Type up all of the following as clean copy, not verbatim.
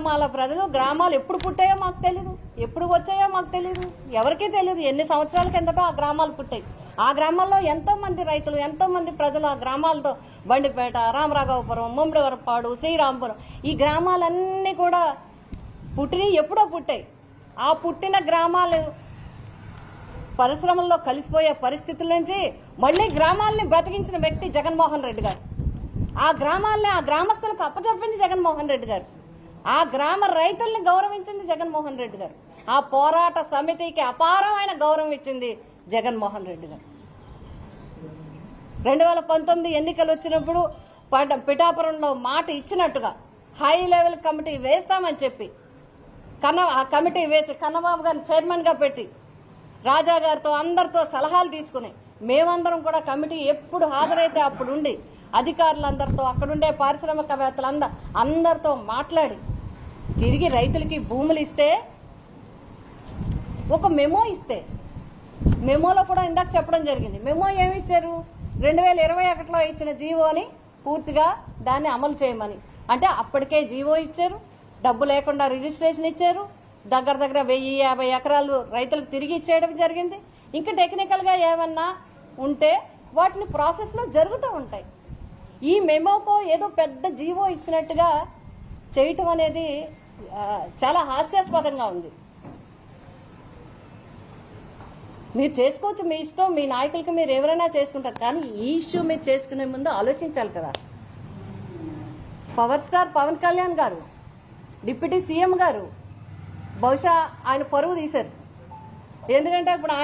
గ్రామాల ప్రజలు గ్రామాలు ఎప్పుడు పుట్టాయో మాకు తెలియదు, ఎప్పుడు వచ్చాయో మాకు తెలియదు, ఎవరికీ తెలియదు. ఎన్ని సంవత్సరాల కిందటో ఆ గ్రామాలు పుట్టాయి. ఆ గ్రామాల్లో ఎంతో మంది రైతులు, ఎంతో మంది ప్రజలు ఆ గ్రామాలతో బండిపేట, రామరాఘవపురం, ముమ్మడివరపాడు, శ్రీరాంపురం ఈ గ్రామాలన్నీ కూడా ఎప్పుడో పుట్టాయి. ఆ పుట్టిన గ్రామాలు పరిశ్రమల్లో కలిసిపోయే పరిస్థితుల నుంచి మళ్లీ గ్రామాలని బ్రతికించిన వ్యక్తి జగన్మోహన్ రెడ్డి గారు. ఆ గ్రామాలని ఆ గ్రామస్తులకు అప్పచెప్పింది జగన్మోహన్ రెడ్డి గారు. ఆ గ్రామ రైతుల్ని గౌరవించింది జగన్మోహన్ రెడ్డి గారు. ఆ పోరాట సమితికి అపారమైన గౌరవం ఇచ్చింది జగన్మోహన్ రెడ్డి గారు. 2019 ఎన్నికలు వచ్చినప్పుడు పిఠాపురంలో మాట ఇచ్చినట్టుగా హై లెవెల్ కమిటీ వేస్తామని చెప్పి ఆ కమిటీ వేసి కన్నబాబు గారిని చైర్మన్ గా పెట్టి రాజా గారితో అందరితో సలహాలు తీసుకుని మేమందరం కూడా కమిటీ ఎప్పుడు హాజరైతే అప్పుడు ఉండి అధికారులందరితో అక్కడుండే పారిశ్రామికవేత్తలందరూ అందరితో మాట్లాడి తిరిగి రైతులకి భూములు ఇస్తే ఒక మెమో ఇస్తే మెమోలో కూడా ఇందాక చెప్పడం జరిగింది. మెమో ఏమి ఇచ్చారు? 2021లో ఇచ్చిన జీవోని పూర్తిగా దాన్ని అమలు చేయమని. అంటే అప్పటికే జీవో ఇచ్చారు, డబ్బు లేకుండా రిజిస్ట్రేషన్ ఇచ్చారు, దగ్గర 1050 ఎకరాలు రైతులకు తిరిగి ఇచ్చేయడం జరిగింది. ఇంకా టెక్నికల్ గా ఏమన్నా ఉంటే వాటిని ప్రాసెస్ లో జరుగుతూ ఉంటాయి. ఈ మెమోకో ఏదో పెద్ద జీవో ఇచ్చినట్టుగా చేయటం అనేది చాలా హాస్యాస్పదంగా ఉంది. మీరు చేసుకోవచ్చు, మీ ఇష్టం, మీ నాయకులకి మీరు ఎవరైనా చేసుకుంటారు, కానీ ఈ ఇష్యూ మీరు చేసుకునే ముందు ఆలోచించాలి కదా. పవర్ స్టార్ పవన్ కళ్యాణ్ గారు, డిప్యూటీ సీఎం గారు బహుశా ఆయన పరువు తీశారు. ఎందుకంటే ఇప్పుడు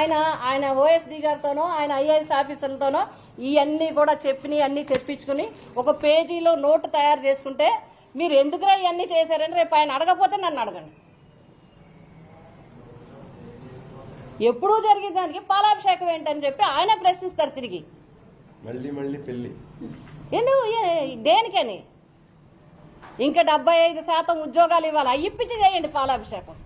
ఆయన ఓఎస్డీ గారితోనో ఆయన ఐఏఎస్ ఆఫీసర్లతోనో ఇవన్నీ కూడా చెప్పినవి అన్ని తెప్పించుకుని ఒక పేజీలో నోటు తయారు చేసుకుంటే మీరు ఎందుకురా ఇవన్నీ చేశారని రేపు ఆయన అడగపోతే నన్ను అడగండి. ఎప్పుడూ జరిగే దానికి పాలాభిషేకం ఏంటని చెప్పి ఆయన ప్రశ్నిస్తారు తిరిగి. మళ్ళీ పెళ్లి ఎందుకు, దేనికని? ఇంకా 75% ఉద్యోగాలు ఇవ్వాలి, అయ్యిప్పించి చేయండి పాలాభిషేకం.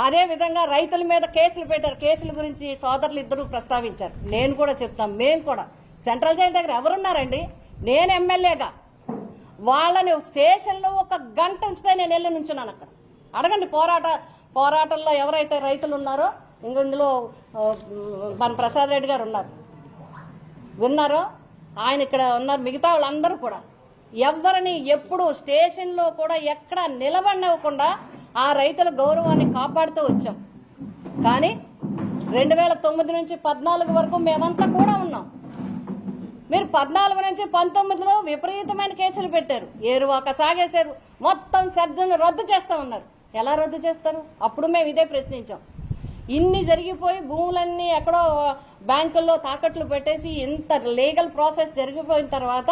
అదే విధంగా రైతుల మీద కేసులు పెట్టారు. కేసుల గురించి సోదరులు ఇద్దరు ప్రస్తావించారు. నేను కూడా చెప్తాను, మేము కూడా సెంట్రల్ జైలు దగ్గర ఎవరున్నారండి? నేను ఎమ్మెల్యేగా వాళ్ళని స్టేషన్లో 1 గంట ఉంచితే నేను వెళ్ళి నుంచున్నాను అక్కడ. అడగండి పోరాటంలో ఎవరైతే రైతులు ఉన్నారో, ఇందులో మన ప్రసాద్ రెడ్డి గారు ఉన్నారు, విన్నారో, ఆయన ఇక్కడ ఉన్నారు, మిగతా వాళ్ళందరూ కూడా ఎవరిని ఎప్పుడు స్టేషన్లో కూడా ఎక్కడ నిలబడివ్వకుండా ఆ రైతుల గౌరవాన్ని కాపాడుతూ వచ్చాం. కానీ 2009 నుంచి 14 వరకు మేమంతా కూడా ఉన్నాం. మీరు 14 నుంచి 19లో విపరీతమైన కేసులు పెట్టారు, ఏరువాక సాగేశారు, మొత్తం సర్జను రద్దు చేస్తా ఉన్నారు. ఎలా రద్దు చేస్తారు? అప్పుడు మేము ఇదే ప్రశ్నించాం. ఇన్ని జరిగిపోయి భూములన్నీ ఎక్కడో బ్యాంకుల్లో తాకట్లు పెట్టేసి ఇంత లీగల్ ప్రాసెస్ జరిగిపోయిన తర్వాత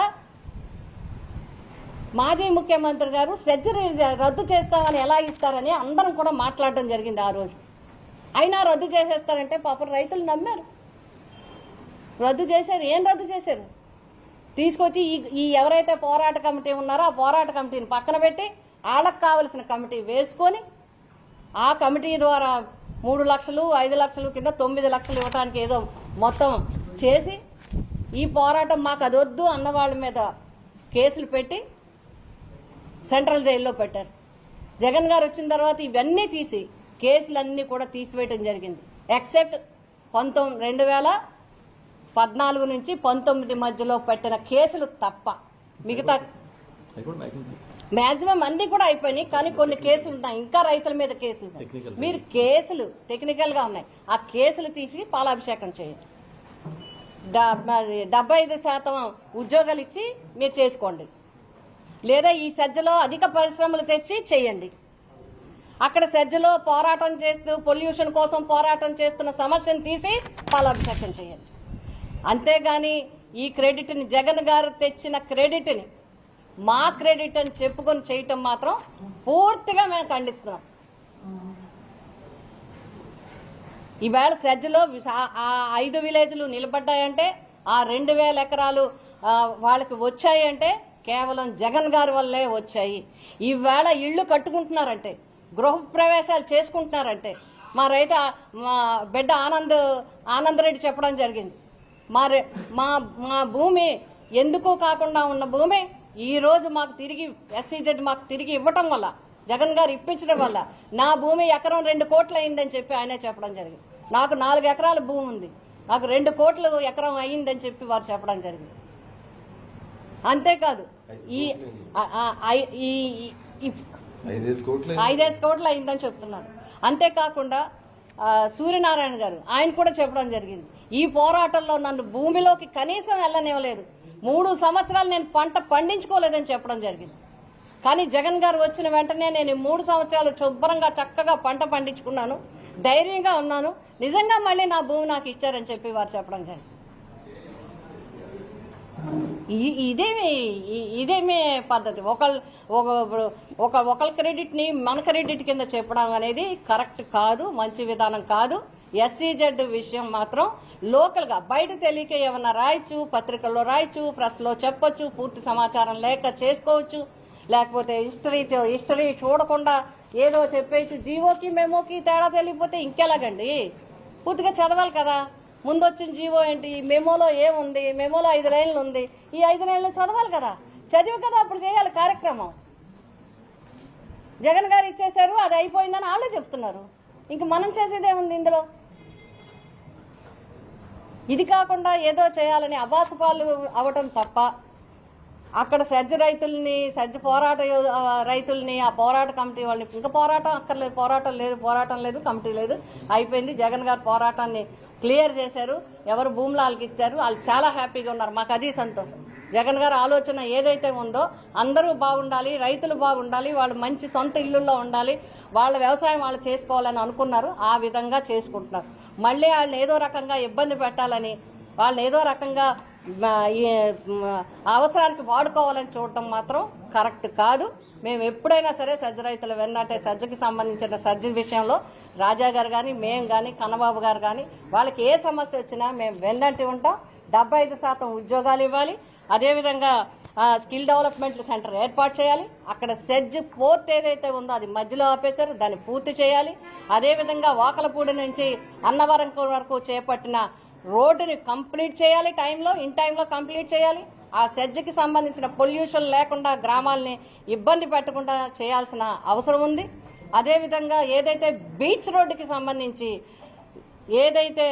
మాజీ ముఖ్యమంత్రి గారు సర్జరీ రద్దు చేస్తామని ఎలా ఇస్తారని అందరం కూడా మాట్లాడడం జరిగింది ఆ రోజు. అయినా రద్దు చేసేస్తారంటే పాపం రైతులు నమ్మారు, రద్దు చేశారు. ఏం రద్దు చేశారు? తీసుకొచ్చి ఈ ఎవరైతే పోరాట కమిటీ ఉన్నారో ఆ పోరాట కమిటీని పక్కన పెట్టి వాళ్ళకు కావలసిన కమిటీ వేసుకొని ఆ కమిటీ ద్వారా 3 లక్షలు 5 లక్షలు కింద 9 లక్షలు ఇవ్వడానికి ఏదో మొత్తం చేసి ఈ పోరాటం మాకు అదొద్దు అన్న వాళ్ళ మీద కేసులు పెట్టి సెంట్రల్ జైల్లో పెట్టారు. జగన్ గారు వచ్చిన తర్వాత ఇవన్నీ తీసి కేసులన్నీ కూడా తీసివేయడం జరిగింది. ఎక్సెప్ట్ 2014 నుంచి 19 మధ్యలో పెట్టిన కేసులు తప్ప మిగతా మాక్సిమం అన్ని కూడా అయిపోయినాయి. కానీ కొన్ని కేసులు ఉన్నాయి, ఇంకా రైతుల మీద కేసులు. మీరు కేసులు టెక్నికల్ గా ఉన్నాయి, ఆ కేసులు తీసి పాలాభిషేకం చేయండి. 75% ఉద్యోగాలు ఇచ్చి మీరు చేసుకోండి, లేదా ఈ సజ్జలో అధిక పరిశ్రమలు తెచ్చి చేయండి. అక్కడ సజ్జలో పోరాటం చేస్తూ పొల్యూషన్ కోసం పోరాటం చేస్తున్న సమస్యను తీసి పాలాభిషేకం చేయండి. అంతేగాని ఈ క్రెడిట్ని జగన్ గారు తెచ్చిన క్రెడిట్ని మా క్రెడిట్ అని చెప్పుకొని చేయటం మాత్రం పూర్తిగా మేము ఖండిస్తున్నాం. ఈవేళ సజ్జలో ఆ 5 విలేజ్లు నిలబడ్డాయంటే, ఆ 2000 ఎకరాలు వాళ్ళకి వచ్చాయంటే కేవలం జగన్ గారి వల్లే వచ్చాయి. ఈవేళ ఇళ్లు కట్టుకుంటున్నారంటే, గృహ ప్రవేశాలు చేసుకుంటున్నారంటే మా బిడ్డ ఆనందరెడ్డి చెప్పడం జరిగింది. మా భూమి ఎందుకు కాకుండా ఉన్న భూమి ఈ రోజు మాకు తిరిగి ఎస్సీజెడ్ మాకు తిరిగి ఇవ్వటం వల్ల, జగన్ గారు ఇప్పించడం వల్ల నా భూమి ఎకరం 2 కోట్లు అయిందని చెప్పి ఆయనే చెప్పడం జరిగింది. నాకు 4 ఎకరాల భూమి ఉంది, నాకు 2 కోట్లు ఎకరం అయిందని చెప్పి వారు చెప్పడం జరిగింది. అంతేకాదు ఈ 5 కోట్లు అయిందని చెప్తున్నాడు. అంతేకాకుండా సూర్యనారాయణ గారు ఆయన కూడా చెప్పడం జరిగింది, ఈ పోరాటంలో నన్ను భూమిలోకి కనీసం వెళ్ళనివ్వలేదు, 3 సంవత్సరాలు నేను పంట పండించుకోలేదని చెప్పడం జరిగింది. కానీ జగన్ గారు వచ్చిన వెంటనే నేను 3 సంవత్సరాలు శుభ్రంగా చక్కగా పంట పండించుకున్నాను, ధైర్యంగా ఉన్నాను, నిజంగా మళ్ళీ నా భూమి నాకు ఇచ్చారని చెప్పి వారు చెప్పడం జరిగింది. ఇదేమి పద్ధతి? ఒకళ్ళ క్రెడిట్ ని మన క్రెడిట్ కింద చెప్పడం అనేది కరెక్ట్ కాదు, మంచి విధానం కాదు. ఎస్సీజెడ్ విషయం మాత్రం లోకల్ గా బయట తెలియక ఏమన్నా రాయొచ్చు, పత్రికల్లో రాయొచ్చు, ప్రెస్ లో చెప్పొచ్చు, పూర్తి సమాచారం లేక చేసుకోవచ్చు, లేకపోతే హిస్టరీ చూడకుండా ఏదో చెప్పేయచ్చు. జీవోకి మెమోకి తేడా తెలియకపోతే ఇంకెలాగండి? పూర్తిగా చదవాలి కదా. ముందు వచ్చిన జీవో ఏంటి, మెమోలో ఏముంది, మెమోలో 5 లైన్లు ఉంది, ఈ 5 లైన్లు చదవాలి కదా. చదివి కదా అప్పుడు చేయాలి కార్యక్రమం. జగన్ గారు ఇచ్చేశారు, అది అయిపోయిందని వాళ్ళే చెప్తున్నారు. ఇంక మనం చేసేదేముంది ఇందులో? ఇది కాకుండా ఏదో చేయాలని అబాసుపాలు అవటం తప్ప, అక్కడ సజ్జ పోరాట రైతుల్ని, ఆ పోరాట కమిటీ వాళ్ళని, ఇంకా పోరాటం అక్కర్లేదు, పోరాటం లేదు, కమిటీ లేదు, అయిపోయింది. జగన్ గారు పోరాటాన్ని క్లియర్ చేశారు, ఎవరు భూములు వాళ్ళకి ఇచ్చారు, వాళ్ళు చాలా హ్యాపీగా ఉన్నారు. మాకు అది సంతోషం. జగన్ గారి ఆలోచన ఏదైతే ఉందో అందరూ బాగుండాలి, రైతులు బాగుండాలి, వాళ్ళు మంచి సొంత ఇళ్లలో ఉండాలి, వాళ్ళ వ్యవసాయం వాళ్ళు చేసుకోవాలని అనుకున్నారు, ఆ విధంగా చేసుకుంటున్నారు. మళ్ళీ వాళ్ళని ఏదో రకంగా ఇబ్బంది పెట్టాలని, వాళ్ళని ఏదో రకంగా అవసరానికి వాడుకోవాలని చూడటం మాత్రం కరెక్ట్ కాదు. మేము ఎప్పుడైనా సరే సజ్జ రైతులు వెన్నంటే, సజ్జకి సంబంధించిన సజ్జ విషయంలో రాజా గారు కానీ, మేము కానీ, కన్నబాబు గారు కానీ, వాళ్ళకి ఏ సమస్య వచ్చినా మేము వెన్నంటి ఉంటాం. 75% ఉద్యోగాలు ఇవ్వాలి, అదేవిధంగా స్కిల్ డెవలప్మెంట్ సెంటర్ ఏర్పాటు చేయాలి. అక్కడ సెజ్ పోర్ట్ ఏదైతే ఉందో అది మధ్యలో ఆపేశారు, దాన్ని పూర్తి చేయాలి. అదేవిధంగా వాకలపూడి నుంచి అన్నవరం వరకు చేపట్టిన రోడ్డుని కంప్లీట్ చేయాలి, ఇన్ టైంలో కంప్లీట్ చేయాలి. ఆ సెజ్కి సంబంధించిన పొల్యూషన్ లేకుండా గ్రామాలని ఇబ్బంది పెట్టకుండా చేయాల్సిన అవసరం ఉంది. అదేవిధంగా ఏదైతే బీచ్ రోడ్డుకి సంబంధించి ఏదైతే